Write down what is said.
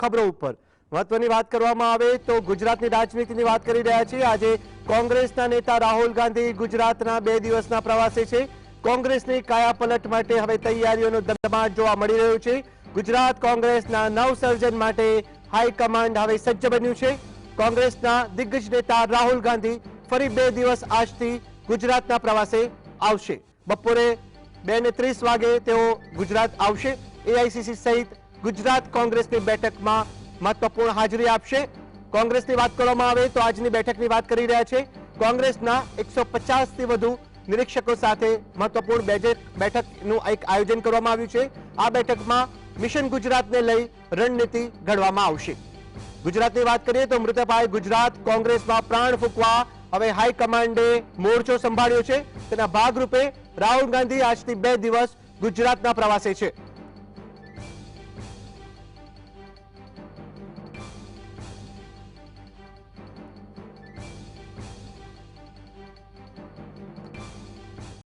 ખબરો ઉપર મહત્વની વાત કરવામાં આવે તો ગુજરાતની રાજનીતિની વાત કરી રહ્યા છીએ। આજે કોંગ્રેસના નેતા રાહુલ ગાંધી ગુજરાતના 2 દિવસના પ્રવાસે છે। કોંગ્રેસની કાયાપલટ માટે હવે તૈયારીઓનો ધમધમાટ જોવા મળી રહ્યો છે। ગુજરાત કોંગ્રેસના નવસર્જન માટે હાઈકમાન્ડ હવે સજ્જ બન્યું છે। કોંગ્રેસના દિગ્ગજ નેતા રાહુલ ગાંધી ફરી 2 દિવસ આજથી ગુજરાતના પ્રવાસે આવશે। બપોરે 2:30 વાગે તેઓ ગુજરાત આવશે। એઆઈસીસી સહિત ગુજરાત કોંગ્રેસની બેઠકમાં महत्वपूर्ण हाजरी आपशे। कोंग्रेसनी बात करवामां आवे तो आजनी बेठकनी बात करी रह्या छे। कोंग्रेसना 150 थी वधु निरीक्षको साथे महत्वपूर्ण बेठकनुं एक आयोजन करवामां आव्युं छे। आ बेठकमां मिशन गुजरातने लई रणनीति घडवामां आवशे। गुजरातनी बात करीए तो मृतपाय गुजरात कोंग्रेसमां प्राण फूंकवा हवे हाईकमांडे मोर्चो संभाळ्यो छे। तेना भागरूपे राहुल गांधी आजथी 2 દિવસ गुजरातना प्रवासे छे।